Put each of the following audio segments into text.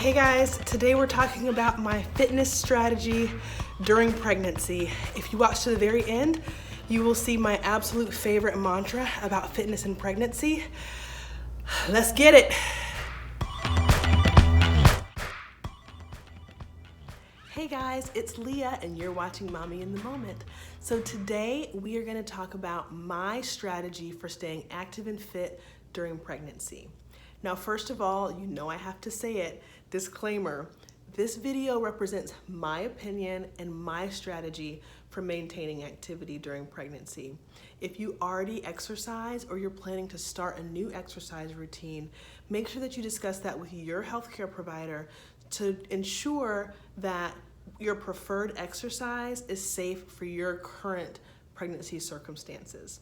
Hey guys, today we're talking about my fitness strategy during pregnancy. If you watch to the very end, you will see my absolute favorite mantra about fitness and pregnancy. Let's get it. Hey guys, it's Leah and you're watching Mommy in the Moment. So today we are going to talk about my strategy for staying active and fit during pregnancy. Now, first of all, you know I have to say it, disclaimer, this video represents my opinion and my strategy for maintaining activity during pregnancy. If you already exercise or you're planning to start a new exercise routine, make sure that you discuss that with your healthcare provider to ensure that your preferred exercise is safe for your current pregnancy circumstances.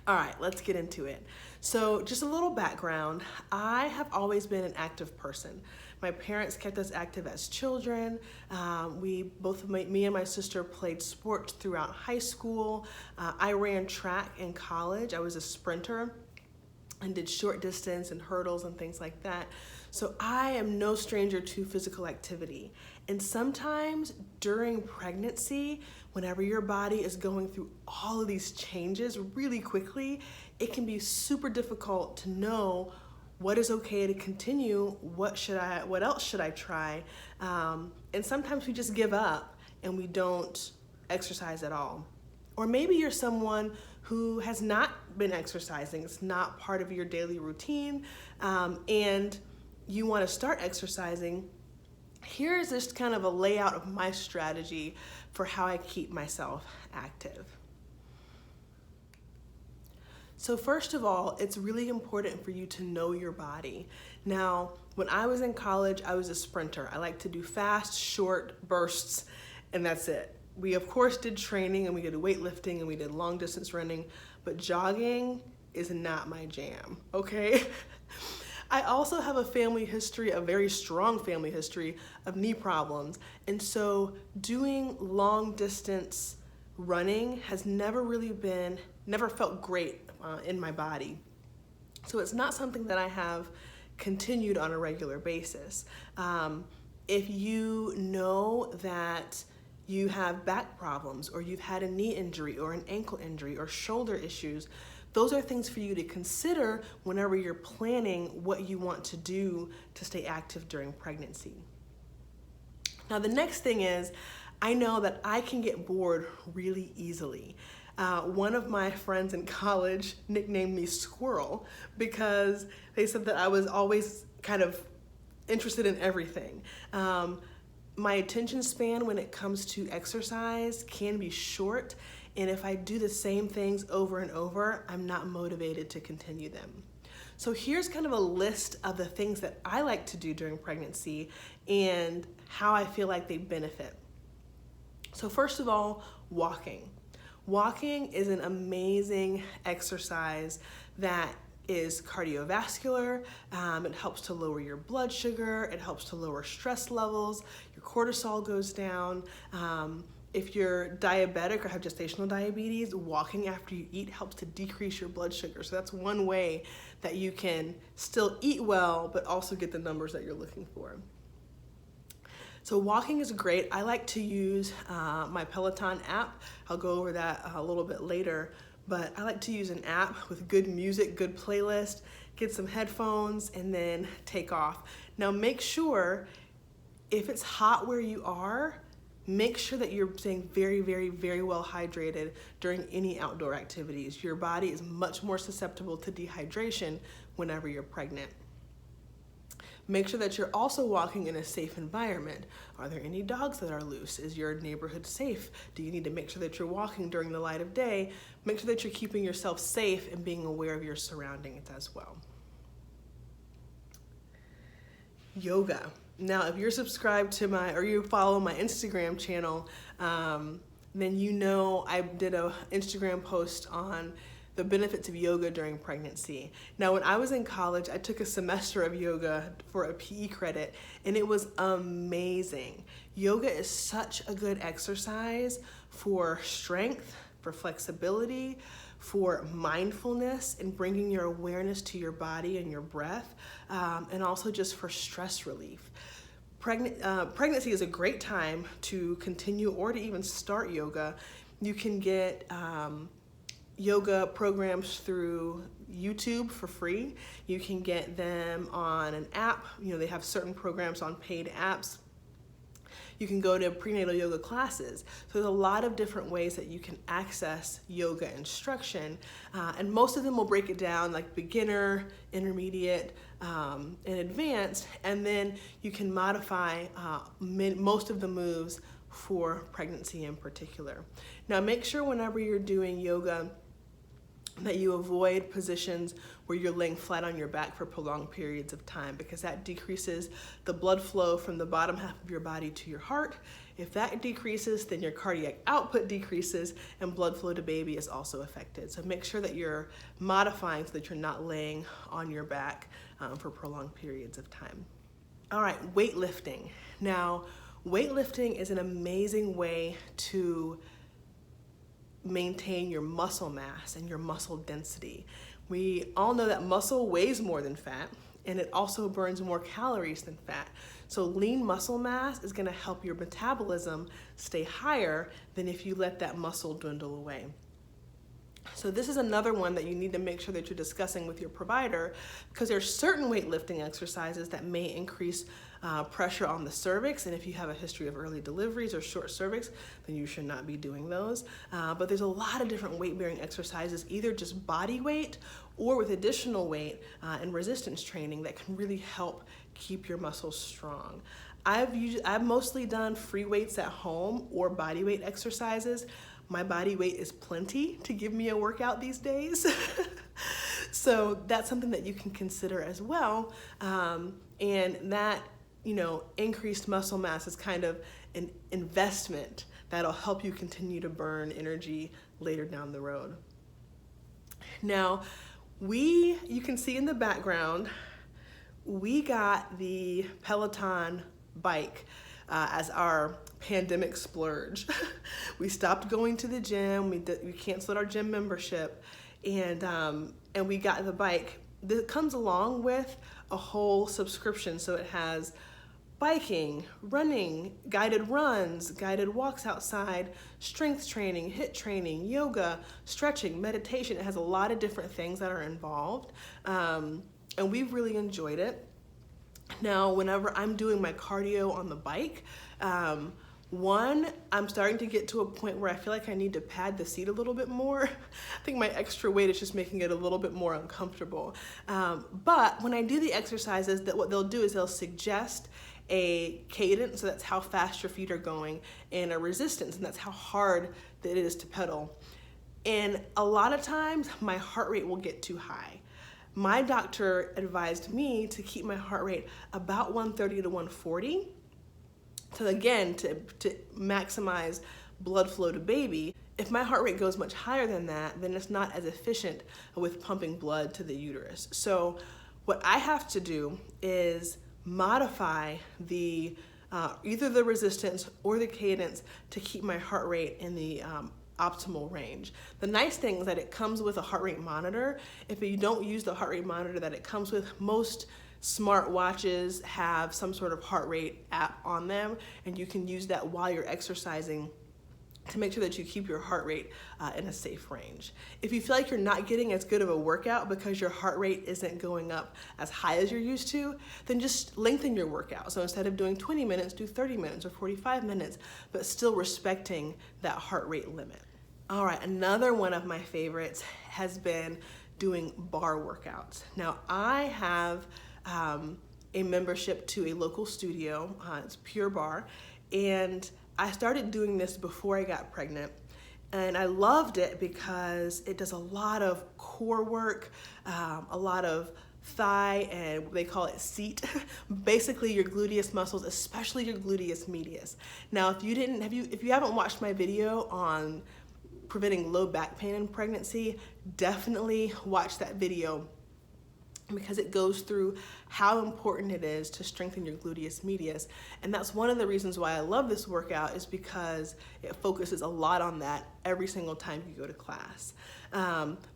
All right, let's get into it. So just a little background, I have always been an active person. My parents kept us active as children. Me and my sister played sports throughout high school. I ran track in college. I was a sprinter and did short distance and hurdles and things like that. So I am no stranger to physical activity. And sometimes during pregnancy, whenever your body is going through all of these changes really quickly, it can be super difficult to know what is okay to continue, what else should I try? And sometimes we just give up and we don't exercise at all. Or maybe you're someone who has not been exercising, it's not part of your daily routine, and you want to start exercising. Here's just kind of a layout of my strategy for how I keep myself active. So first of all, it's really important for you to know your body. Now, when I was in college, I was a sprinter. I like to do fast, short bursts, and that's it. We of course did training and we did weightlifting and we did long distance running, but jogging is not my jam, okay? I also have a very strong family history of knee problems. And so doing long distance running has never felt great in my body. So it's not something that I have continued on a regular basis. If you know that you have back problems or you've had a knee injury or an ankle injury or shoulder issues, those are things for you to consider whenever you're planning what you want to do to stay active during pregnancy. Now, the next thing is, I know that I can get bored really easily. One of my friends in college nicknamed me Squirrel because they said that I was always kind of interested in everything. My attention span when it comes to exercise can be short, and if I do the same things over and over, I'm not motivated to continue them. So here's kind of a list of the things that I like to do during pregnancy and how I feel like they benefit. So first of all, walking. Walking is an amazing exercise that is cardiovascular. It helps to lower your blood sugar. It helps to lower stress levels. Your cortisol goes down. If you're diabetic or have gestational diabetes, walking after you eat helps to decrease your blood sugar. So that's one way that you can still eat well, but also get the numbers that you're looking for. So walking is great. I like to use my Peloton app. I'll go over that a little bit later, but I like to use an app with good music, good playlist, get some headphones, and then take off. Now make sure, if it's hot where you are, make sure that you're staying very, very, very well hydrated during any outdoor activities. Your body is much more susceptible to dehydration whenever you're pregnant. Make sure that you're also walking in a safe environment. Are there any dogs that are loose? Is your neighborhood safe? Do you need to make sure that you're walking during the light of day? Make sure that you're keeping yourself safe and being aware of your surroundings as well. Yoga. Now, if you're subscribed to or you follow my Instagram channel, then you know I did an Instagram post on the benefits of yoga during pregnancy. Now, when I was in college, I took a semester of yoga for a PE credit, and it was amazing. Yoga is such a good exercise for strength, for flexibility, for mindfulness and bringing your awareness to your body and your breath, and also just for stress relief. Pregnancy is a great time to continue or to even start yoga. You can get yoga programs through YouTube for free. You can get them on an app. They have certain programs on paid apps. You can go to prenatal yoga classes. So there's a lot of different ways that you can access yoga instruction. And most of them will break it down like beginner, intermediate, and advanced. And then you can modify most of the moves for pregnancy in particular. Now make sure whenever you're doing yoga that you avoid positions where you're laying flat on your back for prolonged periods of time, because that decreases the blood flow from the bottom half of your body to your heart. If that decreases, then your cardiac output decreases and blood flow to baby is also affected. So make sure that you're modifying so that you're not laying on your back for prolonged periods of time. All right, weightlifting. Now, weightlifting is an amazing way to maintain your muscle mass and your muscle density. We all know that muscle weighs more than fat, and it also burns more calories than fat. So lean muscle mass is going to help your metabolism stay higher than if you let that muscle dwindle away. So this is another one that you need to make sure that you're discussing with your provider, because there are certain weightlifting exercises that may increase pressure on the cervix, and if you have a history of early deliveries or short cervix, then you should not be doing those. But there's a lot of different weight-bearing exercises, either just body weight or with additional weight and resistance training that can really help keep your muscles strong. I've mostly done free weights at home or body weight exercises. My body weight is plenty to give me a workout these days. So that's something that you can consider as well. And that, increased muscle mass is kind of an investment that'll help you continue to burn energy later down the road. Now, you can see in the background, we got the Peloton bike as our pandemic splurge. We stopped going to the gym. We canceled our gym membership, and we got the bike. That comes along with a whole subscription, so it has biking, running, guided runs, guided walks outside, strength training, HIIT training, yoga, stretching, meditation. It has a lot of different things that are involved, and we've really enjoyed it. Now, whenever I'm doing my cardio on the bike, I'm starting to get to a point where I feel like I need to pad the seat a little bit more. I think my extra weight is just making it a little bit more uncomfortable. But when I do the exercises, what they'll do is they'll suggest a cadence, so that's how fast your feet are going, and a resistance, and that's how hard that it is to pedal. And a lot of times my heart rate will get too high. My doctor advised me to keep my heart rate about 130 to 140. So again, to maximize blood flow to baby. If my heart rate goes much higher than that, then it's not as efficient with pumping blood to the uterus. So what I have to do is modify the either the resistance or the cadence to keep my heart rate in the optimal range. The nice thing is that it comes with a heart rate monitor. If you don't use the heart rate monitor that it comes with, most smart watches have some sort of heart rate app on them, and you can use that while you're exercising to make sure that you keep your heart rate in a safe range. If you feel like you're not getting as good of a workout because your heart rate isn't going up as high as you're used to, then just lengthen your workout. So instead of doing 20 minutes, do 30 minutes or 45 minutes, but still respecting that heart rate limit. All right, another one of my favorites has been doing bar workouts. Now, I have a membership to a local studio, it's Pure Barre, and I started doing this before I got pregnant, and I loved it because it does a lot of core work, a lot of thigh, and they call it seat, basically your gluteus muscles, especially your gluteus medius. Now, if you haven't watched my video on preventing low back pain in pregnancy, definitely watch that video. because it goes through how important it is to strengthen your gluteus medius. And that's one of the reasons why I love this workout, is because it focuses a lot on that every single time you go to class.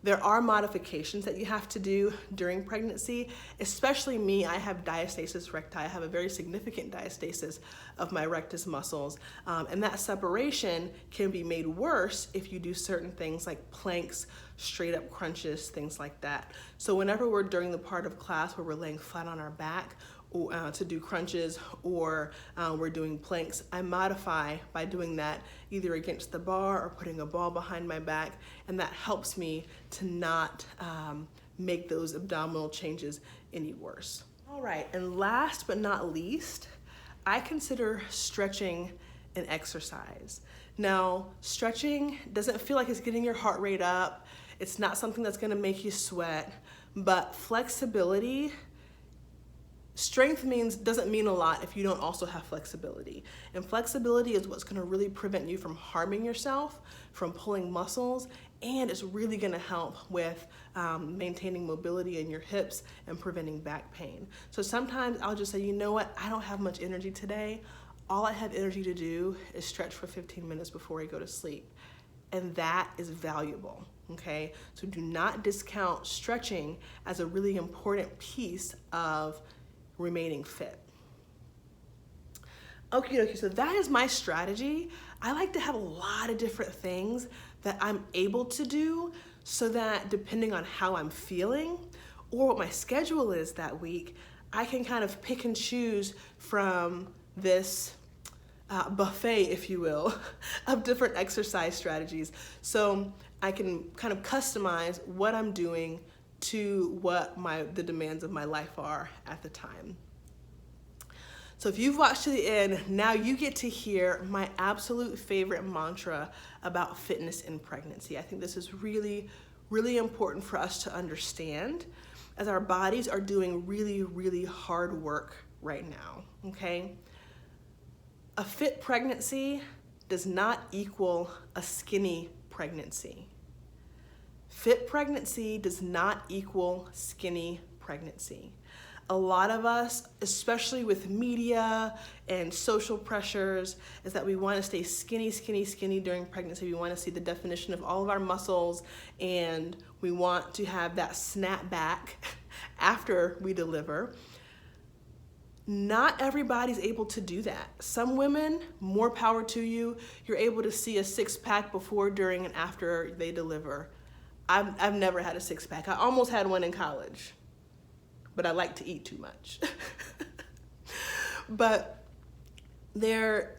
There are modifications that you have to do during pregnancy, especially me. I have diastasis recti. I have a very significant diastasis of my rectus muscles. And that separation can be made worse if you do certain things like planks, straight up crunches, things like that. So whenever we're during the part of class where we're laying flat on our back to do crunches, or we're doing planks, I modify by doing that either against the bar or putting a ball behind my back, and that helps me to not make those abdominal changes any worse. All right, and last but not least, I consider stretching an exercise. Now, stretching doesn't feel like it's getting your heart rate up. It's not something that's gonna make you sweat, but flexibility, strength doesn't mean a lot if you don't also have flexibility. And flexibility is what's gonna really prevent you from harming yourself, from pulling muscles, and it's really gonna help with maintaining mobility in your hips and preventing back pain. So sometimes I'll just say, you know what, I don't have much energy today. All I have energy to do is stretch for 15 minutes before I go to sleep. And that is valuable, okay? So do not discount stretching as a really important piece of remaining fit. Okay, so that is my strategy. I like to have a lot of different things that I'm able to do, so that depending on how I'm feeling or what my schedule is that week, I can kind of pick and choose from this buffet, if you will, of different exercise strategies. So I can kind of customize what I'm doing to what the demands of my life are at the time. So if you've watched to the end, now you get to hear my absolute favorite mantra about fitness in pregnancy. I think this is really, really important for us to understand, as our bodies are doing really, really hard work right now, okay? A fit pregnancy does not equal a skinny pregnancy. Fit pregnancy does not equal skinny pregnancy. A lot of us, especially with media and social pressures, is that we want to stay skinny, skinny, skinny during pregnancy. We want to see the definition of all of our muscles, and we want to have that snap back after we deliver. Not everybody's able to do that. Some women, more power to you, you're able to see a six-pack before, during, and after they deliver. I've never had a six-pack. I almost had one in college, but I like to eat too much. But that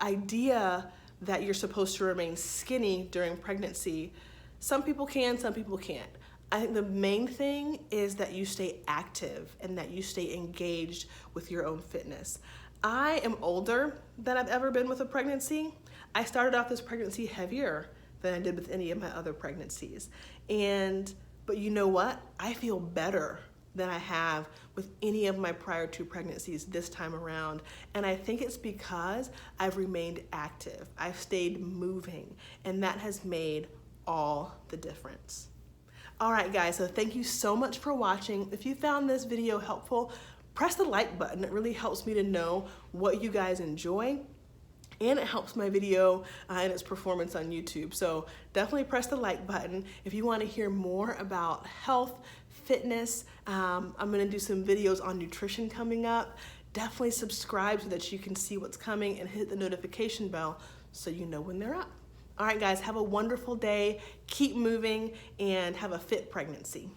idea that you're supposed to remain skinny during pregnancy, some people can, some people can't. I think the main thing is that you stay active and that you stay engaged with your own fitness. I am older than I've ever been with a pregnancy. I started off this pregnancy heavier than I did with any of my other pregnancies. But you know what? I feel better than I have with any of my prior two pregnancies this time around. And I think it's because I've remained active. I've stayed moving, and that has made all the difference. All right, guys, so thank you so much for watching. If you found this video helpful, press the like button. It really helps me to know what you guys enjoy, and it helps my video and its performance on YouTube. So definitely press the like button. If you want to hear more about health, fitness, I'm gonna do some videos on nutrition coming up. Definitely subscribe so that you can see what's coming, and hit the notification bell so you know when they're up. All right, guys, have a wonderful day. Keep moving and have a fit pregnancy.